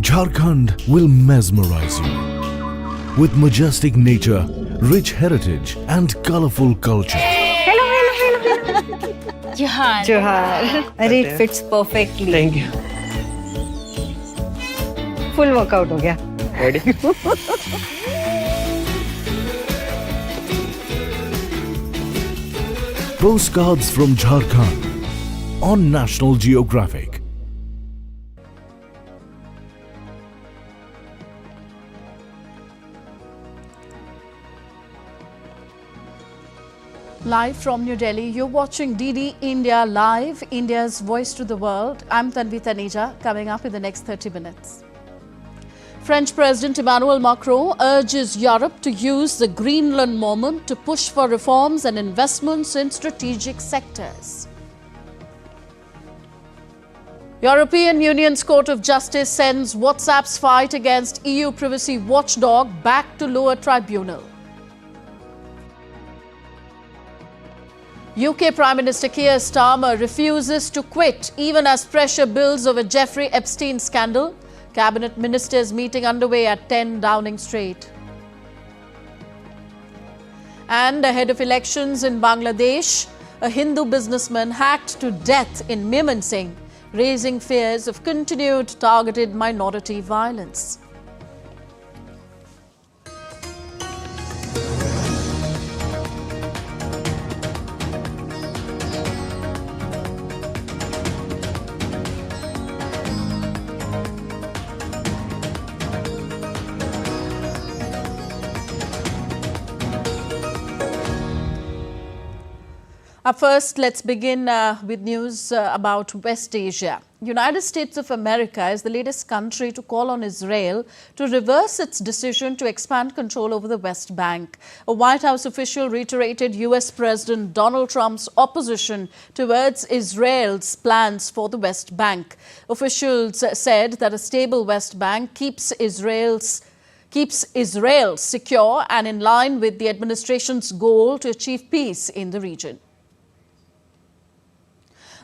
Jharkhand will mesmerize you with majestic nature, rich heritage and colorful culture. Johar. Johar. It fits perfectly. Thank you. Full workout हो गया. Ready? Postcards from Jharkhand on National Geographic. Live from New Delhi, you're watching DD India Live, India's voice to the world. I'm Tanvi Taneja, coming up in the next 30 minutes. French President Emmanuel Macron urges Europe to use the Greenland moment to push for reforms and investments in strategic sectors. European Union's Court of Justice sends WhatsApp's fight against EU privacy watchdog back to lower tribunal. UK Prime Minister Keir Starmer refuses to quit even as pressure builds over Jeffrey Epstein scandal. Cabinet ministers meeting underway at 10 Downing Street. And ahead of elections in Bangladesh, a Hindu businessman hacked to death in Mymensingh, raising fears of continued targeted minority violence. Up first, let's begin with news about West Asia. United States of America is the latest country to call on Israel to reverse its decision to expand control over the West Bank. A White House official reiterated U.S. President Donald Trump's opposition towards Israel's plans for the West Bank. Officials said that a stable West Bank keeps Israel secure and in line with the administration's goal to achieve peace in the region.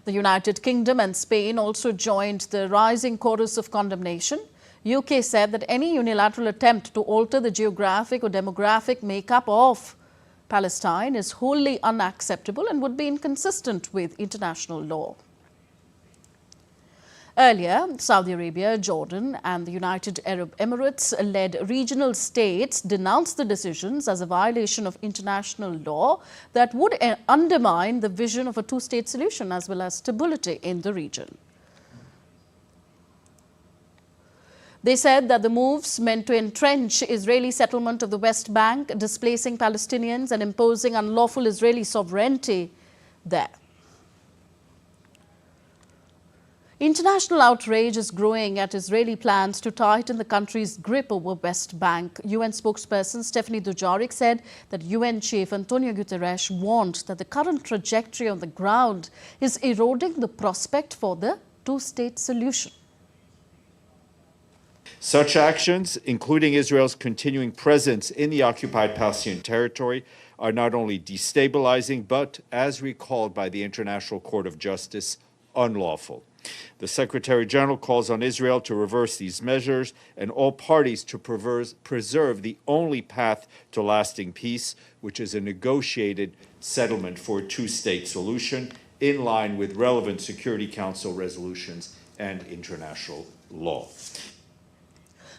The United Kingdom and Spain also joined the rising chorus of condemnation. UK said that any unilateral attempt to alter the geographic or demographic makeup of Palestine is wholly unacceptable and would be inconsistent with international law. Earlier, Saudi Arabia, Jordan and the United Arab Emirates-led regional states denounced the decisions as a violation of international law that would undermine the vision of a two-state solution as well as stability in the region. They said that the moves meant to entrench Israeli settlement of the West Bank, displacing Palestinians and imposing unlawful Israeli sovereignty there. International outrage is growing at Israeli plans to tighten the country's grip over West Bank. UN spokesperson Stephanie Dujarric said that UN Chief Antonio Guterres warned that the current trajectory on the ground is eroding the prospect for the two-state solution. Such actions, including Israel's continuing presence in the occupied Palestinian territory, are not only destabilizing, but, as recalled by the International Court of Justice, unlawful. The Secretary General calls on Israel to reverse these measures and all parties to preserve the only path to lasting peace, which is a negotiated settlement for a two-state solution in line with relevant Security Council resolutions and international law.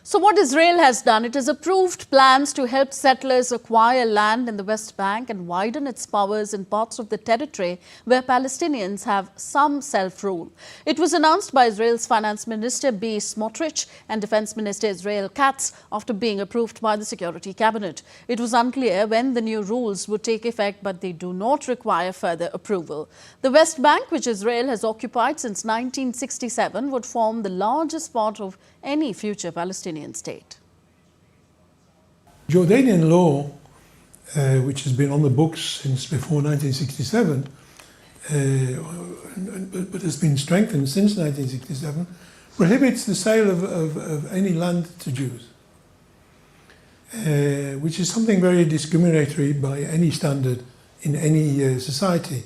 So what Israel has done, it has approved plans to help settlers acquire land in the West Bank and widen its powers in parts of the territory where Palestinians have some self-rule. It was announced by Israel's Finance Minister B. Smotrich and Defense Minister Israel Katz after being approved by the Security Cabinet. It was unclear when the new rules would take effect, but they do not require further approval. The West Bank, which Israel has occupied since 1967, would form the largest part of any future Palestinian state. Jordanian law, which has been on the books since before 1967, but has been strengthened since 1967, prohibits the sale of any land to Jews, which is something very discriminatory by any standard in any society.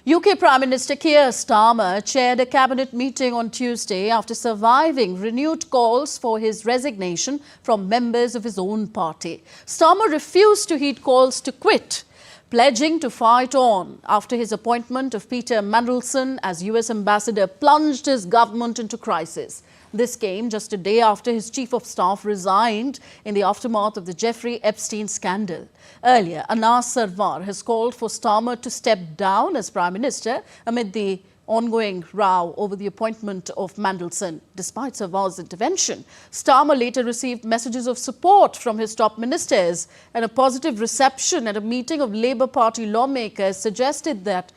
UK Prime Minister Keir Starmer chaired a cabinet meeting on Tuesday after surviving renewed calls for his resignation from members of his own party. Starmer refused to heed calls to quit, pledging to fight on after his appointment of Peter Mandelson as US ambassador plunged his government into crisis. This came just a day after his chief of staff resigned in the aftermath of the Jeffrey Epstein scandal. Earlier, Anas Sarwar has called for Starmer to step down as Prime Minister amid the ongoing row over the appointment of Mandelson. Despite Sarwar's intervention, Starmer later received messages of support from his top ministers, and a positive reception at a meeting of Labour Party lawmakers suggested that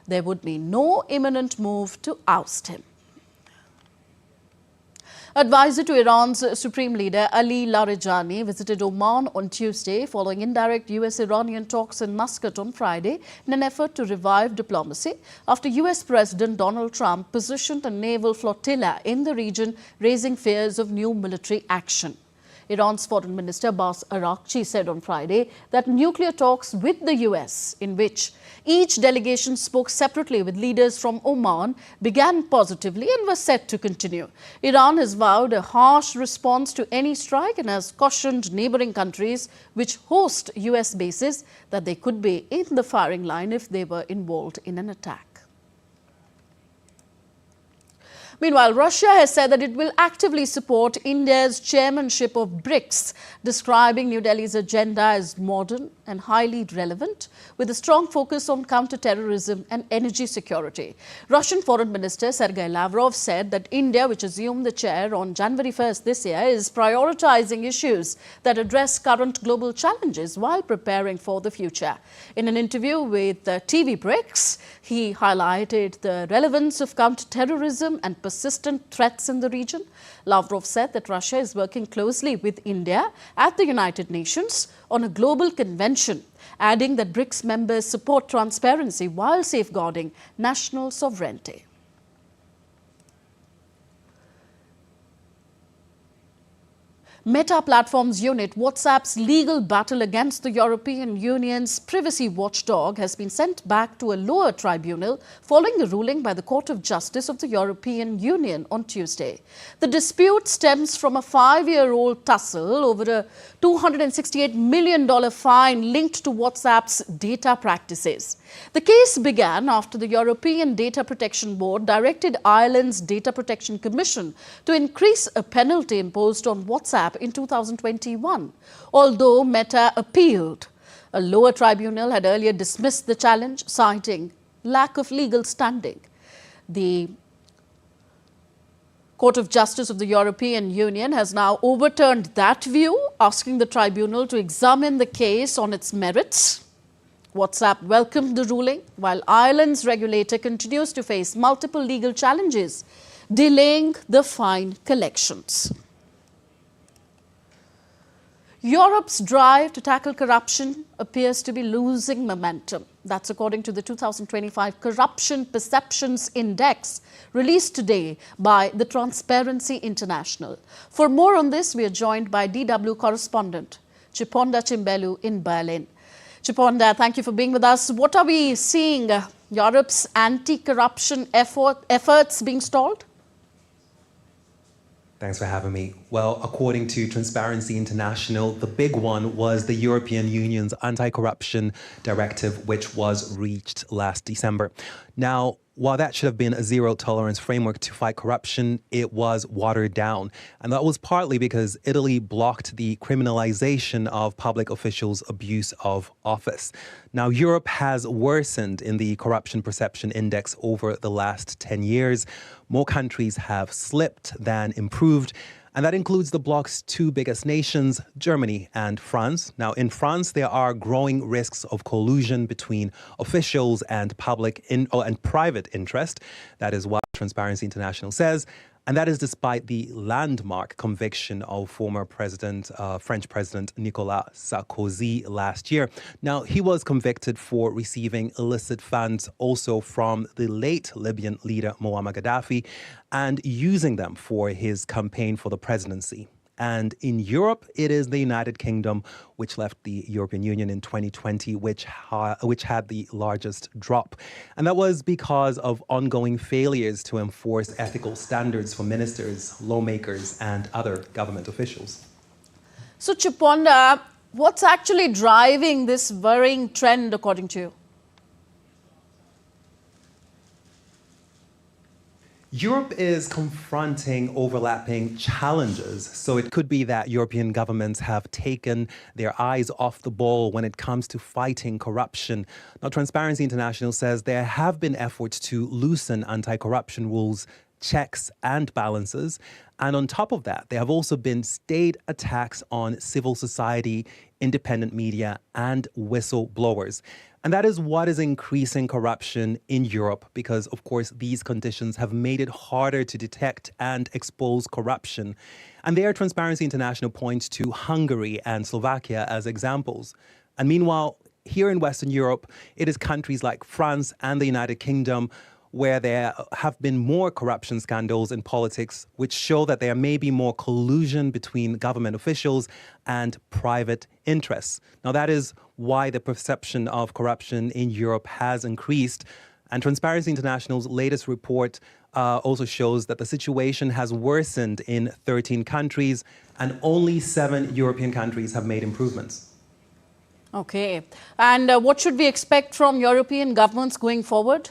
there would be no imminent move to oust him. Advisor to Iran's Supreme Leader Ali Larijani visited Oman on Tuesday following indirect US-Iranian talks in Muscat on Friday in an effort to revive diplomacy after US President Donald Trump positioned a naval flotilla in the region, raising fears of new military action. Iran's Foreign Minister Abbas Araghchi said on Friday that nuclear talks with the US, in which each delegation spoke separately with leaders from Oman, began positively and were set to continue. Iran has vowed a harsh response to any strike and has cautioned neighboring countries which host US bases that they could be in the firing line if they were involved in an attack. Meanwhile, Russia has said that it will actively support India's chairmanship of BRICS, describing New Delhi's agenda as modern and highly relevant, with a strong focus on counter-terrorism and energy security. Russian Foreign Minister Sergei Lavrov said that India, which assumed the chair on January 1st this year, is prioritizing issues that address current global challenges while preparing for the future. In an interview with TV BRICS, he highlighted the relevance of counter-terrorism and persistent threats in the region. Lavrov said that Russia is working closely with India at the United Nations on a global convention, adding that BRICS members support transparency while safeguarding national sovereignty. Meta Platforms unit WhatsApp's legal battle against the European Union's privacy watchdog has been sent back to a lower tribunal following a ruling by the Court of Justice of the European Union on Tuesday. The dispute stems from a 5-year-old tussle over a $268 million fine linked to WhatsApp's data practices. The case began after the European Data Protection Board directed Ireland's Data Protection Commission to increase a penalty imposed on WhatsApp in 2021. Although Meta appealed, a lower tribunal had earlier dismissed the challenge, citing lack of legal standing. The Court of Justice of the European Union has now overturned that view, asking the tribunal to examine the case on its merits. WhatsApp welcomed the ruling, while Ireland's regulator continues to face multiple legal challenges, delaying the fine collections. Europe's drive to tackle corruption appears to be losing momentum. That's according to the 2025 Corruption Perceptions Index, released today by the Transparency International. For more on this, we are joined by DW correspondent Chiponda Chimbelu in Berlin. Chiponda, thank you for being with us. What are we seeing? Europe's anti-corruption efforts being stalled? Thanks for having me. Well, according to Transparency International, the big one was the European Union's anti-corruption directive, which was reached last December. Now, while that should have been a zero-tolerance framework to fight corruption, it was watered down. And that was partly because Italy blocked the criminalization of public officials' abuse of office. Now, Europe has worsened in the Corruption Perception Index over the last 10 years. More countries have slipped than improved. And that includes the bloc's two biggest nations, Germany and France. Now, in France, there are growing risks of collusion between officials and public and private interest. That is what Transparency International says. And that is despite the landmark conviction of former French President Nicolas Sarkozy last year. Now, he was convicted for receiving illicit funds also from the late Libyan leader Muammar Gaddafi and using them for his campaign for the presidency. And in Europe, it is the United Kingdom, which left the European Union in 2020, which had the largest drop. And that was because of ongoing failures to enforce ethical standards for ministers, lawmakers, and other government officials. So, Chiponda, what's actually driving this worrying trend, according to you? Europe is confronting overlapping challenges. So it could be that European governments have taken their eyes off the ball when it comes to fighting corruption. Now, Transparency International says there have been efforts to loosen anti-corruption rules, checks and balances. And on top of that, there have also been state attacks on civil society, independent media, and whistleblowers. And that is what is increasing corruption in Europe because, of course, these conditions have made it harder to detect and expose corruption. And there, Transparency International points to Hungary and Slovakia as examples. And meanwhile, here in Western Europe, it is countries like France and the United Kingdom where there have been more corruption scandals in politics, which show that there may be more collusion between government officials and private interests. Now, that is why the perception of corruption in Europe has increased. And Transparency International's latest report also shows that the situation has worsened in 13 countries, and only 7 European countries have made improvements. Okay. And what should we expect from European governments going forward?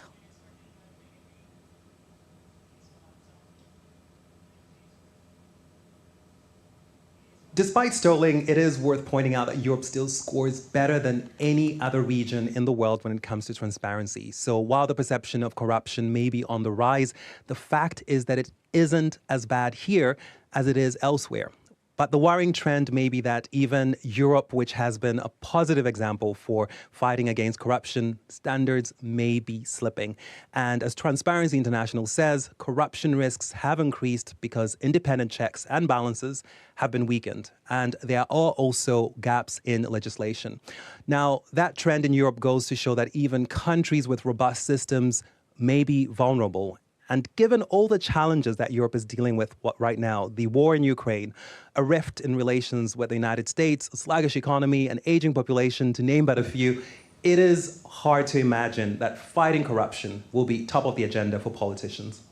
Despite Sterling, it is worth pointing out that Europe still scores better than any other region in the world when it comes to transparency. So while the perception of corruption may be on the rise, the fact is that it isn't as bad here as it is elsewhere. But the worrying trend may be that even Europe, which has been a positive example for fighting against corruption, standards may be slipping. And as Transparency International says, corruption risks have increased because independent checks and balances have been weakened. And there are also gaps in legislation. Now, that trend in Europe goes to show that even countries with robust systems may be vulnerable. And given all the challenges that Europe is dealing with right now, the war in Ukraine, a rift in relations with the United States, a sluggish economy, an aging population, to name but a few, it is hard to imagine that fighting corruption will be top of the agenda for politicians.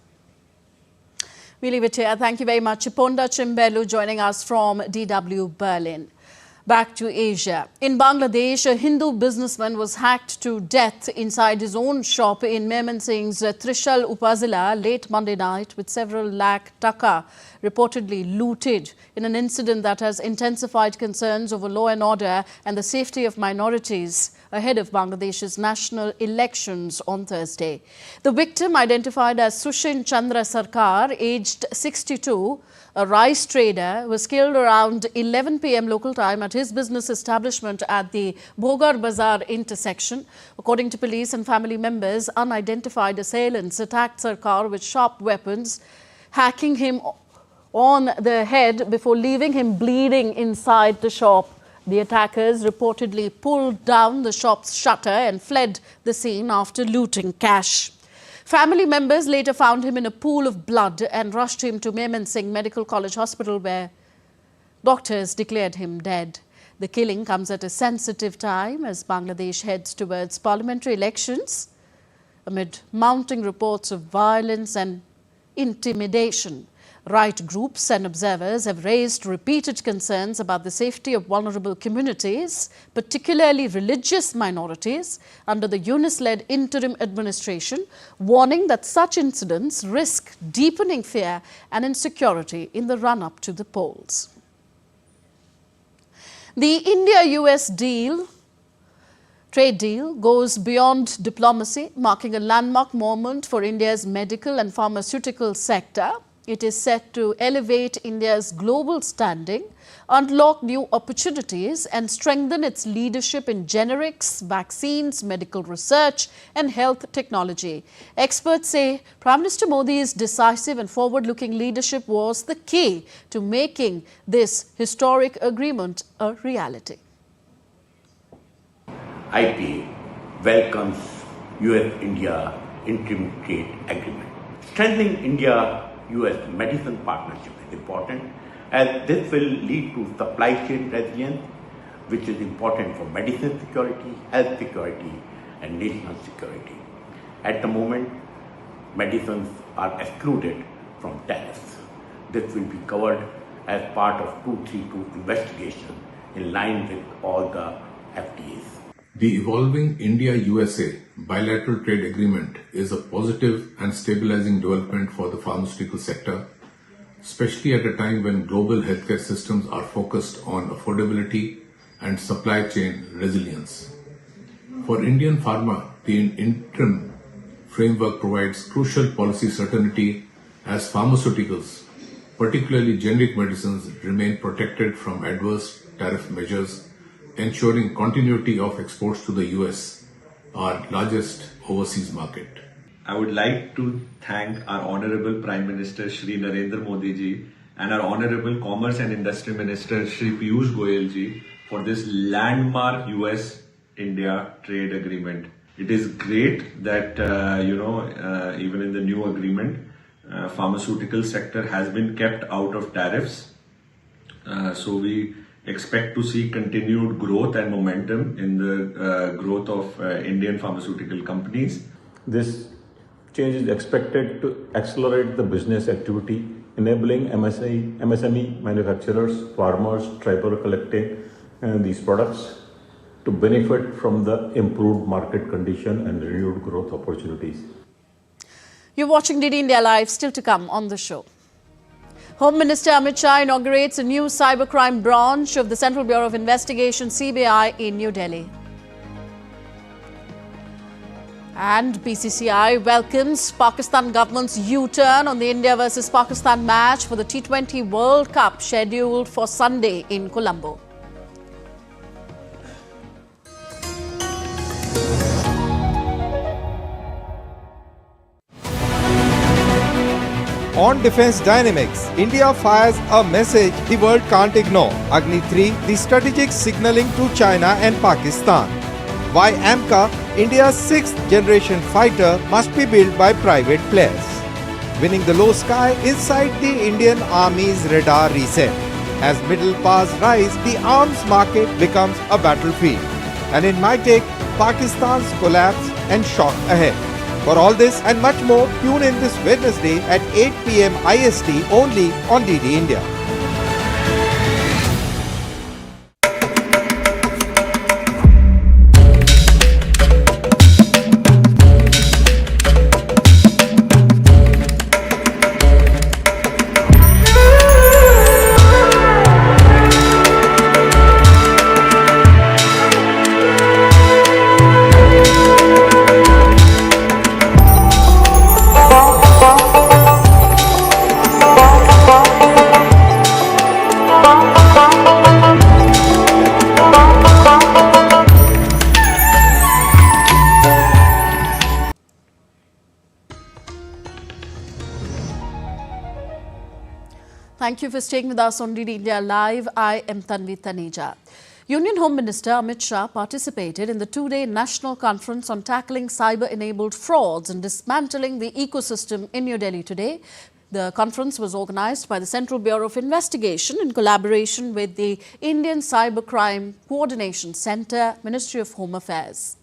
We leave it here. Thank you very much. Chiponda Chimbelu joining us from DW Berlin. Back to Asia. In Bangladesh, a Hindu businessman was hacked to death inside his own shop in Mymensing's Trishul Upazila late Monday night, with several lakh taka reportedly looted in an incident that has intensified concerns over law and order and the safety of minorities ahead of Bangladesh's national elections on Thursday. The victim, identified as Sushin Chandra Sarkar, aged 62, a rice trader, was killed around 11 p.m. local time at his business establishment at the Bhogar Bazar intersection. According to police and family members, unidentified assailants attacked Sarkar with sharp weapons, hacking him on the head before leaving him bleeding inside the shop. The attackers reportedly pulled down the shop's shutter and fled the scene after looting cash. Family members later found him in a pool of blood and rushed him to Mymensing Medical College Hospital, where doctors declared him dead. The killing comes at a sensitive time as Bangladesh heads towards parliamentary elections amid mounting reports of violence and intimidation. Right groups and observers have raised repeated concerns about the safety of vulnerable communities, particularly religious minorities, under the UNIS-led interim administration, warning that such incidents risk deepening fear and insecurity in the run-up to the polls. The India-US trade deal goes beyond diplomacy, marking a landmark moment for India's medical and pharmaceutical sector. It is set to elevate India's global standing, unlock new opportunities, and strengthen its leadership in generics, vaccines, medical research, and health technology. Experts say Prime Minister Modi's decisive and forward-looking leadership was the key to making this historic agreement a reality. IPA welcomes US-India interim trade agreement. Strengthening India-US medicine partnership is important as this will lead to supply chain resilience, which is important for medicine security, health security, and national security. At the moment, medicines are excluded from tariffs. This will be covered as part of 232 investigation in line with all the FTAs. The evolving India-USA bilateral trade agreement is a positive and stabilizing development for the pharmaceutical sector, especially at a time when global healthcare systems are focused on affordability and supply chain resilience. For Indian pharma, the interim framework provides crucial policy certainty as pharmaceuticals, particularly generic medicines, remain protected from adverse tariff measures, ensuring continuity of exports to the US, our largest overseas market. I would like to thank our Honorable Prime Minister Shri Narendra Modi ji and our Honorable Commerce and Industry Minister Shri Piyush Goyal ji for this landmark US-India trade agreement. It is great that, even in the new agreement, pharmaceutical sector has been kept out of tariffs. So we expect to see continued growth and momentum in the growth of Indian pharmaceutical companies. This change is expected to accelerate the business activity, enabling MSME manufacturers, farmers, tribal collecting these products to benefit from the improved market condition and renewed growth opportunities. You're watching DD India Live, still to come on the show. Home Minister Amit Shah inaugurates a new cybercrime branch of the Central Bureau of Investigation (CBI) in New Delhi. And BCCI welcomes Pakistan government's U-turn on the India versus Pakistan match for the T20 World Cup scheduled for Sunday in Colombo. On defense dynamics, India fires a message the world can't ignore. Agni 3, the strategic signaling to China and Pakistan. Why AMCA, India's 6th generation fighter, must be built by private players. Winning the low sky inside the Indian Army's radar reset. As middle powers rise, the arms market becomes a battlefield. And in my take, Pakistan's collapse and shock ahead. For all this and much more, tune in this Wednesday at 8 PM IST only on DD India. Thank you for staying with us on DD India Live. I am Tanvi Taneja. Union Home Minister Amit Shah participated in the two-day national conference on tackling cyber-enabled frauds and dismantling the ecosystem in New Delhi today. The conference was organized by the Central Bureau of Investigation in collaboration with the Indian Cybercrime Coordination Centre, Ministry of Home Affairs.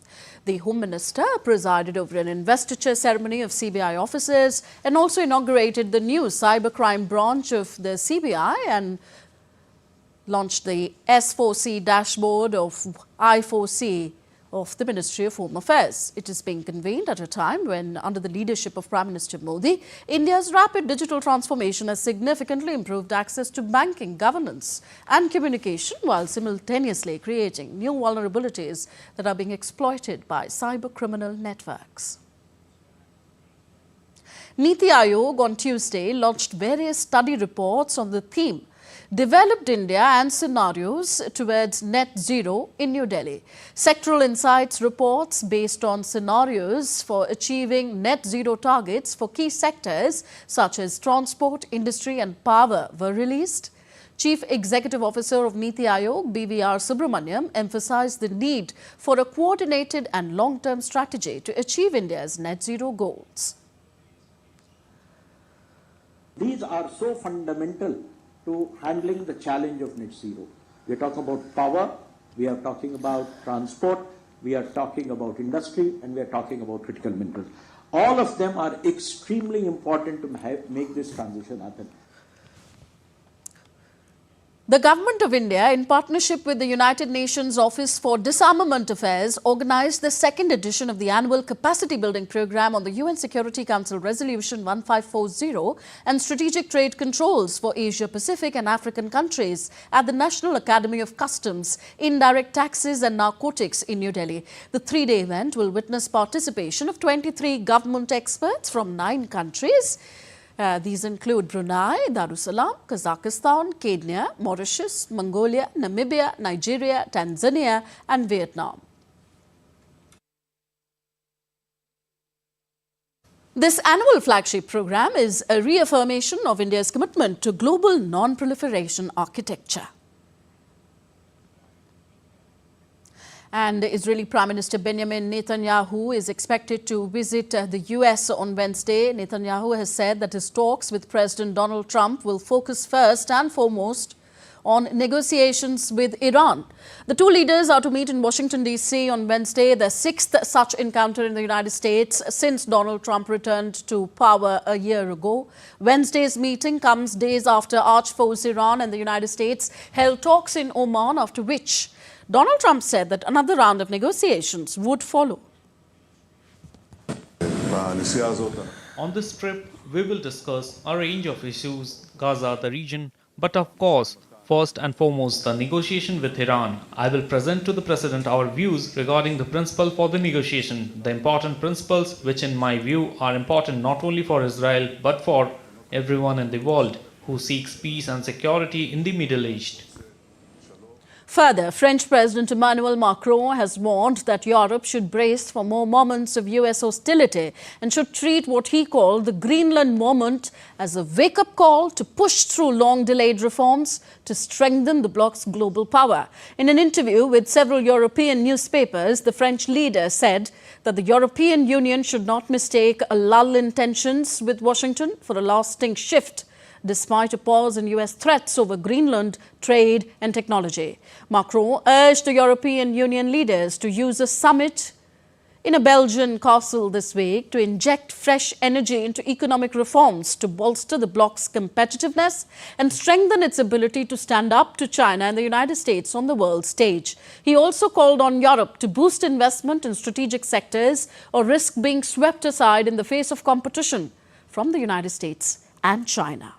The Home Minister presided over an investiture ceremony of CBI officers and also inaugurated the new cybercrime branch of the CBI and launched the S4C dashboard of I4C of the Ministry of Home Affairs. It is being convened at a time when, under the leadership of Prime Minister Modi, India's rapid digital transformation has significantly improved access to banking, governance and communication, while simultaneously creating new vulnerabilities that are being exploited by cyber criminal networks. Niti Aayog on Tuesday launched various study reports on the theme Developed India and Scenarios Towards Net Zero in New Delhi. Sectoral insights reports based on scenarios for achieving net zero targets for key sectors such as transport, industry and power were released. Chief Executive Officer of Niti Aayog, BVR Subramaniam, emphasized the need for a coordinated and long-term strategy to achieve India's net zero goals. These are so fundamental to handling the challenge of net zero. We are talking about power, we are talking about transport, we are talking about industry, and we are talking about critical minerals. All of them are extremely important to make this transition happen. The Government of India, in partnership with the United Nations Office for Disarmament Affairs, organized the second edition of the annual Capacity Building Programme on the UN Security Council Resolution 1540 and Strategic Trade Controls for Asia Pacific and African countries at the National Academy of Customs, Indirect Taxes and Narcotics in New Delhi. The three-day event will witness participation of 23 government experts from 9 countries. These include Brunei, Darussalam, Kazakhstan, Kenya, Mauritius, Mongolia, Namibia, Nigeria, Tanzania and Vietnam. This annual flagship program is a reaffirmation of India's commitment to global non-proliferation architecture. And Israeli Prime Minister Benjamin Netanyahu is expected to visit the US on Wednesday. Netanyahu has said that his talks with President Donald Trump will focus first and foremost on negotiations with Iran. The two leaders are to meet in Washington, D.C. on Wednesday, the 6th such encounter in the United States since Donald Trump returned to power a year ago. Wednesday's meeting comes days after arch foes Iran and the United States held talks in Oman, after which Donald Trump said that another round of negotiations would follow. On this trip, we will discuss a range of issues, Gaza, the region, but of course, first and foremost, the negotiation with Iran. I will present to the President our views regarding the principle for the negotiation, the important principles which in my view are important not only for Israel but for everyone in the world who seeks peace and security in the Middle East. Further, French President Emmanuel Macron has warned that Europe should brace for more moments of US hostility and should treat what he called the Greenland moment as a wake-up call to push through long-delayed reforms to strengthen the bloc's global power. In an interview with several European newspapers, the French leader said that the European Union should not mistake a lull in tensions with Washington for a lasting shift, despite a pause in US threats over Greenland, trade and technology. Macron urged the European Union leaders to use a summit in a Belgian castle this week to inject fresh energy into economic reforms to bolster the bloc's competitiveness and strengthen its ability to stand up to China and the United States on the world stage. He also called on Europe to boost investment in strategic sectors or risk being swept aside in the face of competition from the United States and China.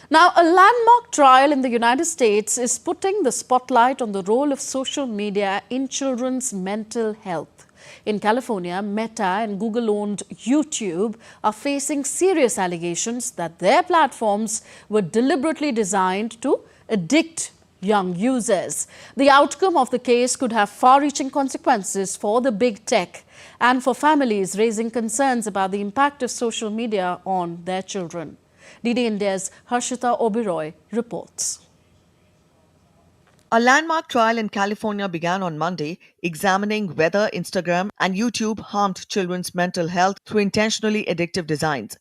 Now, a landmark trial in the United States is putting the spotlight on the role of social media in children's mental health. In California, Meta and Google-owned YouTube are facing serious allegations that their platforms were deliberately designed to addict young users. The outcome of the case could have far-reaching consequences for the big tech and for families, raising concerns about the impact of social media on their children. DD India's Harshita Oberoi reports. A landmark trial in California began on Monday, examining whether Instagram and YouTube harmed children's mental health through intentionally addictive designs.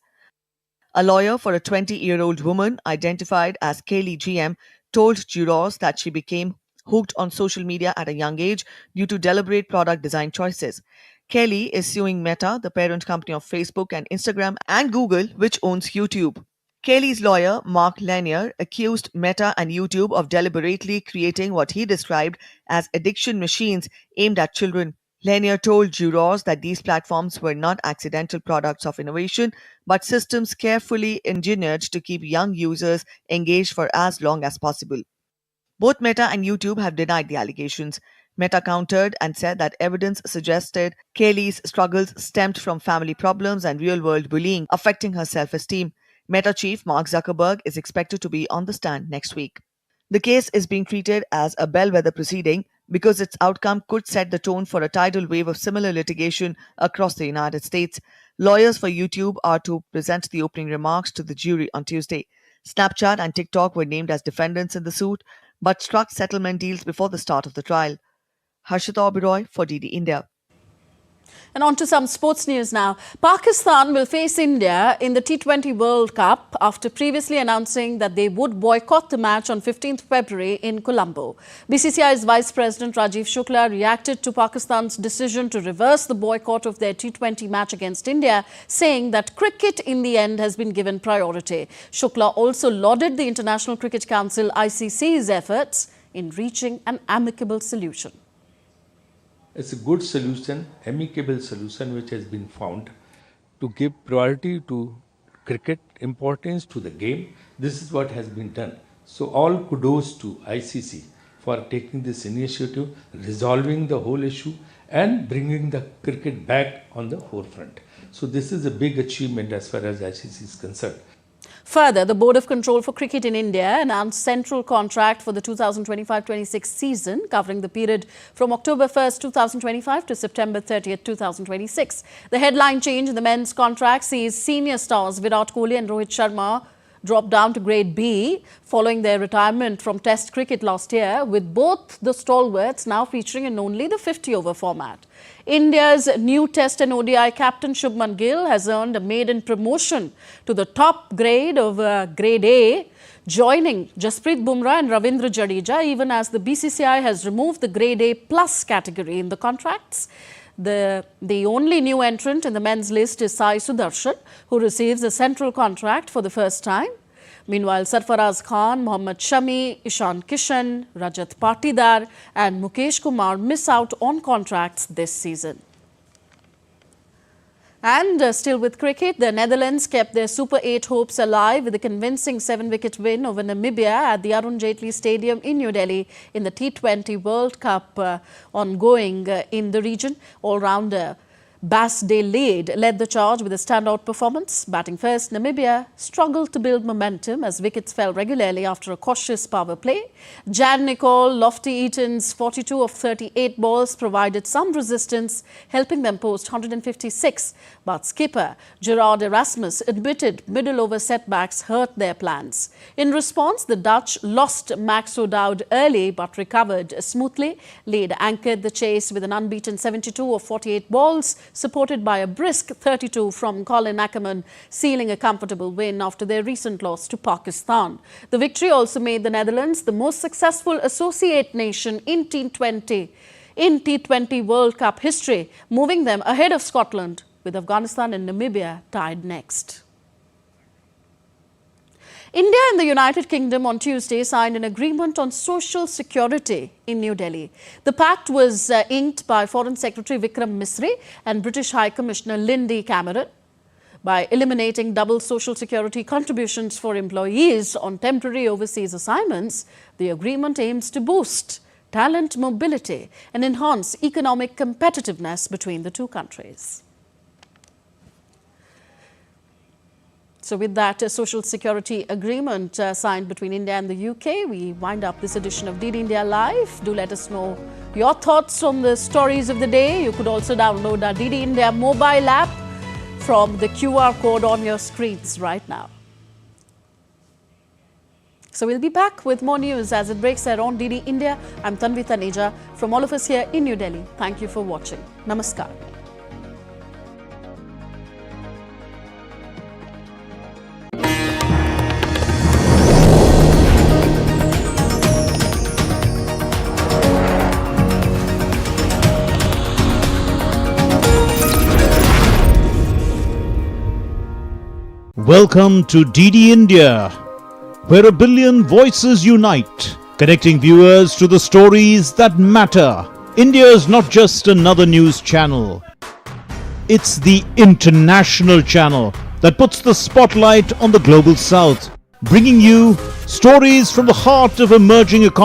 A lawyer for a 20-year-old woman identified as Kaylee GM told jurors that she became hooked on social media at a young age due to deliberate product design choices. Kaylee is suing Meta, the parent company of Facebook and Instagram, and Google, which owns YouTube. Kaylee's lawyer, Mark Lanier, accused Meta and YouTube of deliberately creating what he described as addiction machines aimed at children. Lanier told jurors that these platforms were not accidental products of innovation, but systems carefully engineered to keep young users engaged for as long as possible. Both Meta and YouTube have denied the allegations. Meta countered and said that evidence suggested Kaylee's struggles stemmed from family problems and real-world bullying affecting her self-esteem. Meta chief Mark Zuckerberg is expected to be on the stand next week. The case is being treated as a bellwether proceeding because its outcome could set the tone for a tidal wave of similar litigation across the United States. Lawyers for YouTube are to present the opening remarks to the jury on Tuesday. Snapchat and TikTok were named as defendants in the suit, but struck settlement deals before the start of the trial. Harshita Oberoi for DD India. And on to some sports news now. Pakistan will face India in the T20 World Cup after previously announcing that they would boycott the match on 15th February in Colombo. BCCI's Vice President Rajiv Shukla reacted to Pakistan's decision to reverse the boycott of their T20 match against India, saying that cricket in the end has been given priority. Shukla also lauded the International Cricket Council ICC's efforts in reaching an amicable solution. It's a good solution, amicable solution which has been found to give priority to cricket, importance to the game. This is what has been done. So all kudos to ICC for taking this initiative, resolving the whole issue and bringing the cricket back on the forefront. So this is a big achievement as far as ICC is concerned. Further, the Board of Control for Cricket in India announced central contract for the 2025-26 season, covering the period from October 1st, 2025 to September 30th, 2026. The headline change in the men's contract sees senior stars Virat Kohli and Rohit Sharma drop down to Grade B following their retirement from Test cricket last year, with both the stalwarts now featuring in only the 50-over format. India's new Test and ODI captain Shubman Gill has earned a maiden promotion to the top grade of Grade A, joining Jasprit Bumrah and Ravindra Jadeja, even as the BCCI has removed the Grade A plus category in the contracts. The only new entrant in the men's list is Sai Sudarshan, who receives a central contract for the first time. Meanwhile, Sarfaraz Khan, Mohammad Shami, Ishan Kishan, Rajat Patidar and Mukesh Kumar miss out on contracts this season. And still with cricket, the Netherlands kept their Super 8 hopes alive with a convincing 7-wicket win over Namibia at the Arun Jaitley Stadium in New Delhi in the T20 World Cup ongoing in the region. All-rounder Bas de Leede led the charge with a standout performance. Batting first, Namibia struggled to build momentum as wickets fell regularly after a cautious power play. Jan Nicol Lofty-Eaton's 42 of 38 balls provided some resistance, helping them post 156. But skipper Gerard Erasmus admitted middle-over setbacks hurt their plans. In response, the Dutch lost Max O'Dowd early but recovered smoothly. Leede anchored the chase with an unbeaten 72 of 48 balls, supported by a brisk 32 from Colin Ackerman, sealing a comfortable win after their recent loss to Pakistan. The victory also made the Netherlands the most successful associate nation in T20 World Cup history, moving them ahead of Scotland, with Afghanistan and Namibia tied next. India and the United Kingdom on Tuesday signed an agreement on social security in New Delhi. The pact was inked by Foreign Secretary Vikram Misri and British High Commissioner Lindy Cameron. By eliminating double social security contributions for employees on temporary overseas assignments, the agreement aims to boost talent mobility and enhance economic competitiveness between the two countries. So with that social security agreement signed between India and the UK, we wind up this edition of DD India Live. Do let us know your thoughts on the stories of the day. You could also download our DD India mobile app from the QR code on your screens right now. So we'll be back with more news as it breaks here on DD India. I'm Tanvi Taneja from all of us here in New Delhi. Thank you for watching. Namaskar. Welcome to DD India, where a billion voices unite, connecting viewers to the stories that matter. India is not just another news channel. It's the international channel that puts the spotlight on the global south, bringing you stories from the heart of emerging economies.